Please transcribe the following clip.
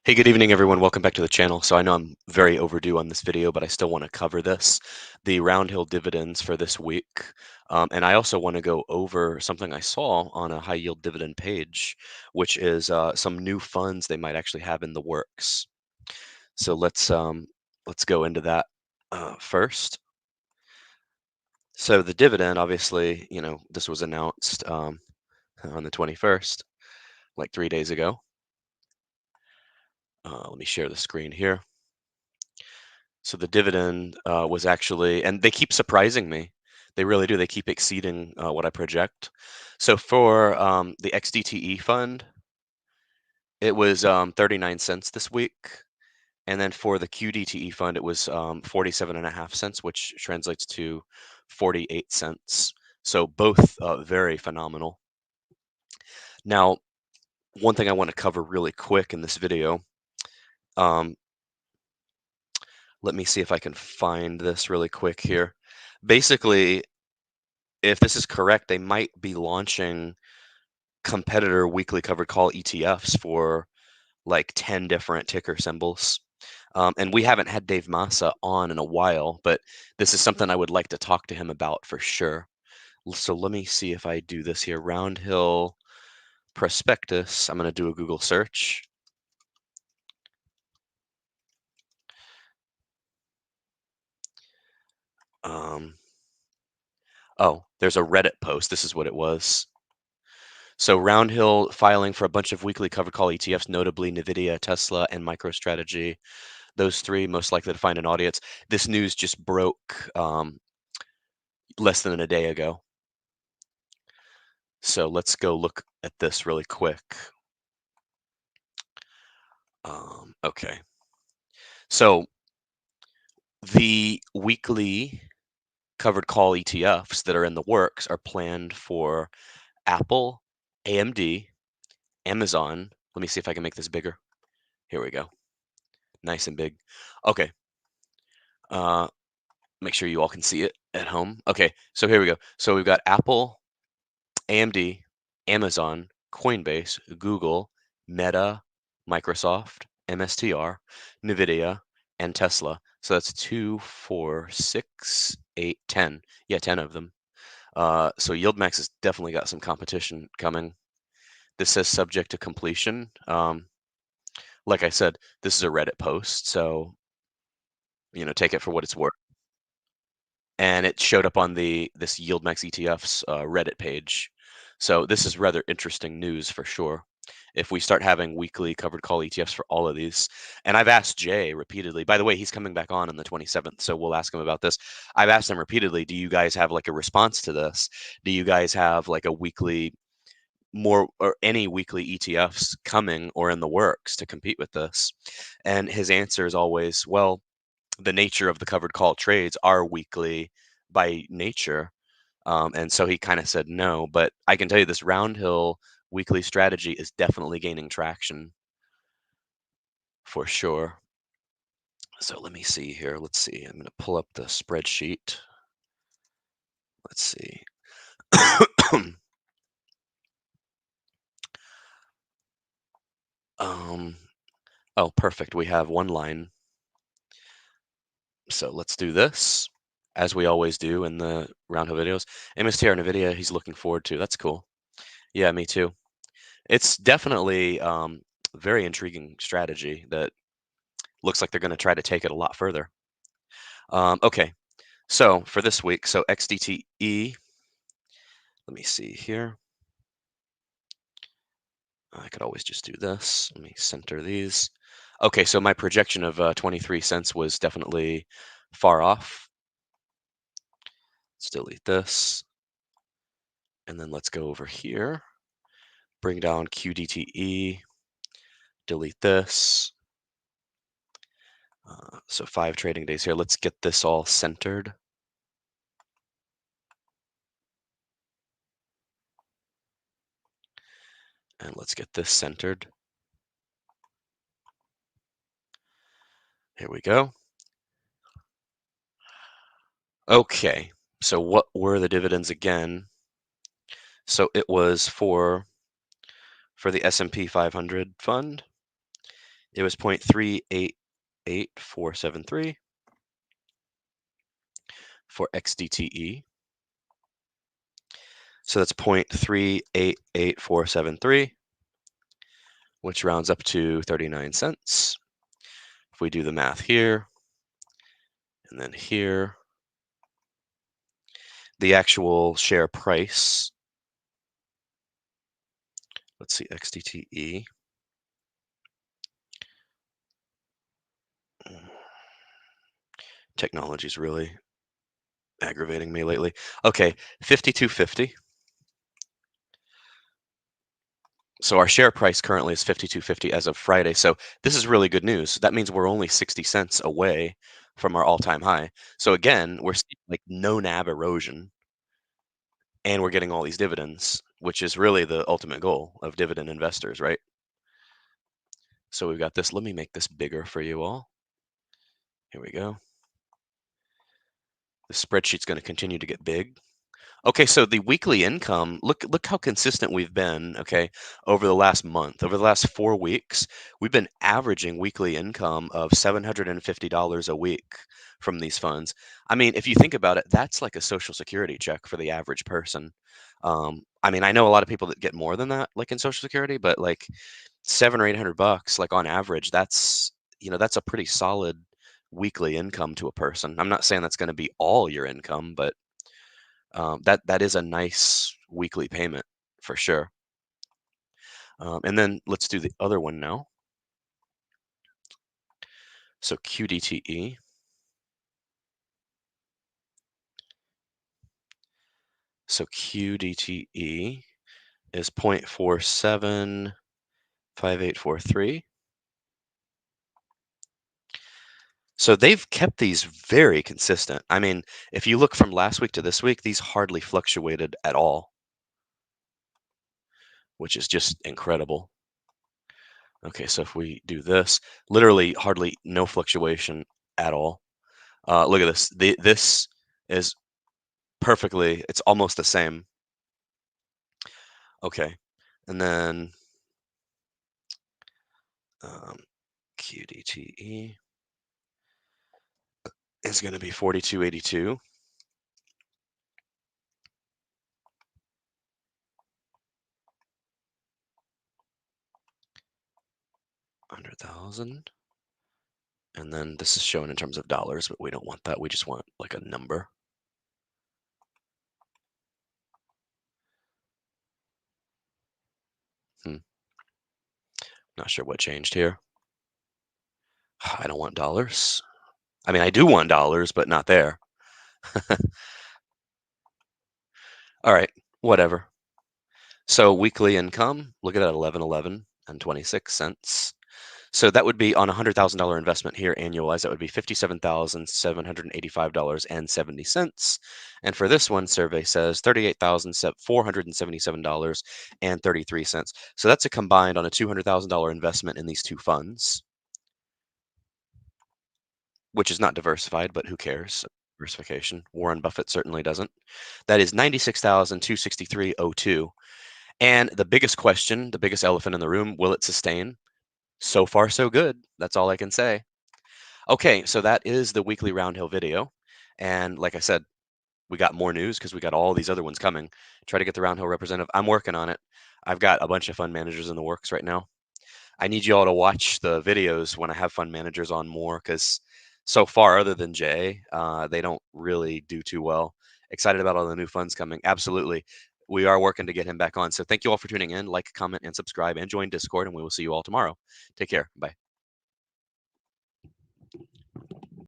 Hey, good evening, everyone. Welcome back to the channel. So I know I'm very overdue on this video, but I still want to cover this, the Roundhill dividends for this week. And I also want to go over something I saw on a high yield dividend page, which is some new funds they might actually have in the works. So let's go into that first. So the dividend, obviously, this was announced on the 21st, like 3 days ago. Let me share the screen here. So the dividend was actually, and they keep surprising me. They really do. They keep exceeding what I project. So for the XDTE fund, it was 39 cents this week. And then for the QDTE fund, it was 47.5 cents, which translates to 48 cents. So both very phenomenal. Now, one thing I want to cover really quick in this video, um, let me see if I can find this really quick here. Basically, if this is correct, they might be launching competitor weekly covered call ETFs for like 10 different ticker symbols. And we haven't had Dave Massa on in a while, but this is something I would like to talk to him about for sure. So let me see if I do this here. Roundhill prospectus. I'm going to do a Google search. Oh, there's a Reddit post. This is what it was. So Roundhill filing for a bunch of weekly covered call ETFs, notably NVIDIA, Tesla, and MicroStrategy. Those three most likely to find an audience. This news just broke less than a day ago. So let's go look at this really quick. Okay. So the weekly covered call ETFs that are in the works are planned for Apple, AMD, Amazon. Let me see if I can make this bigger. Here we go. Nice and big. Okay. Make sure you all can see it at home. Okay, so here we go. So we've got Apple, AMD, Amazon, Coinbase, Google, Meta, Microsoft, MSTR, NVIDIA, and Tesla. So that's 2, 4, 6, 8, 10. Yeah, 10 of them. So YieldMax has definitely got some competition coming. This says subject to completion. Like I said, this is a Reddit post, so take it for what it's worth. And it showed up on this YieldMax ETF's Reddit page. So this is rather interesting news for sure. If we start having weekly covered call ETFs for all of these, and I've asked Jay repeatedly. By the way, he's coming back on the 27th, so we'll ask him about this. I've asked him repeatedly, do you guys have like a response to this? Do you guys have like a weekly more or any weekly ETFs coming or in the works to compete with this? And his answer is always, well, the nature of the covered call trades are weekly by nature. And so he kind of said no, but I can tell you this Roundhill weekly strategy is definitely gaining traction for sure. So let me see here. Let's see. I'm going to pull up the spreadsheet. Let's see. Oh, perfect. We have one line. So let's do this as we always do in the Roundhill videos. MSTR NVIDIA, he's looking forward to. That's cool. Yeah, me too. It's definitely very intriguing strategy that looks like they're going to try to take it a lot further. Okay, so for this week, so XDTE, let me see here. I could always just do this. Let me center these. Okay, so my projection of 23 cents was definitely far off. Let's delete this. And then let's go over here. Bring down QDTE. Delete this. So 5 trading days here. Let's get this all centered. And let's get this centered. Here we go. Okay, so what were the dividends again? So it was for the S&P 500 fund. It was 0.388473 for XDTE. So that's 0.388473, which rounds up to 39 cents. If we do the math here and then here, the actual share price, let's see, XDTE. Technology's really aggravating me lately. Okay, 52.50. So our share price currently is 52.50 as of Friday. So this is really good news. That means we're only 60 cents away from our all-time high. So again, we're seeing like no NAV erosion, and we're getting all these dividends, which is really the ultimate goal of dividend investors, right? So we've got this. Let me make this bigger for you all. Here we go. The spreadsheet's going to continue to get big. Okay, so the weekly income, look how consistent we've been, okay, over the last month. Over the last 4 weeks, we've been averaging weekly income of $750 a week from these funds. I mean, if you think about it, that's like a Social Security check for the average person. I mean, I know a lot of people that get more than that, like in Social Security, but like 7 or 800 bucks, like on average, that's a pretty solid weekly income to a person. I'm not saying that's going to be all your income, but that is a nice weekly payment for sure. And then let's do the other one now. So QDTE. So QDTE is 0.475843. So they've kept these very consistent. I mean, if you look from last week to this week, these hardly fluctuated at all, which is just incredible. Okay, so if we do this, literally hardly no fluctuation at all. Look at this. This is perfectly, it's almost the same. Okay, and then um, QDTE is going to be 4282. 100,000. And then this is shown in terms of dollars, but we don't want that. We just want like a number. Not sure what changed here. I don't want dollars. I mean, I do want dollars, but not there. All right, whatever. So weekly income, look at that, 1111 and 26 cents. So that would be on a $100,000 investment here annualized. That would be $57,785.70. And for this one, survey says $38,477.33. So that's a combined on a $200,000 investment in these two funds, which is not diversified, but who cares? Diversification. Warren Buffett certainly doesn't. That is 96,263.02. And the biggest question, the biggest elephant in the room, will it sustain? So far, so good. That's all I can say. Okay, so that is the weekly Roundhill video. And like I said, we got more news because we got all these other ones coming. Try to get the Roundhill representative. I'm working on it. I've got a bunch of fund managers in the works right now. I need you all to watch the videos when I have fund managers on more because so far, other than Jay, they don't really do too well. Excited about all the new funds coming. Absolutely. We are working to get him back on. So thank you all for tuning in. Like, comment, and subscribe, and join Discord, and we will see you all tomorrow. Take care. Bye.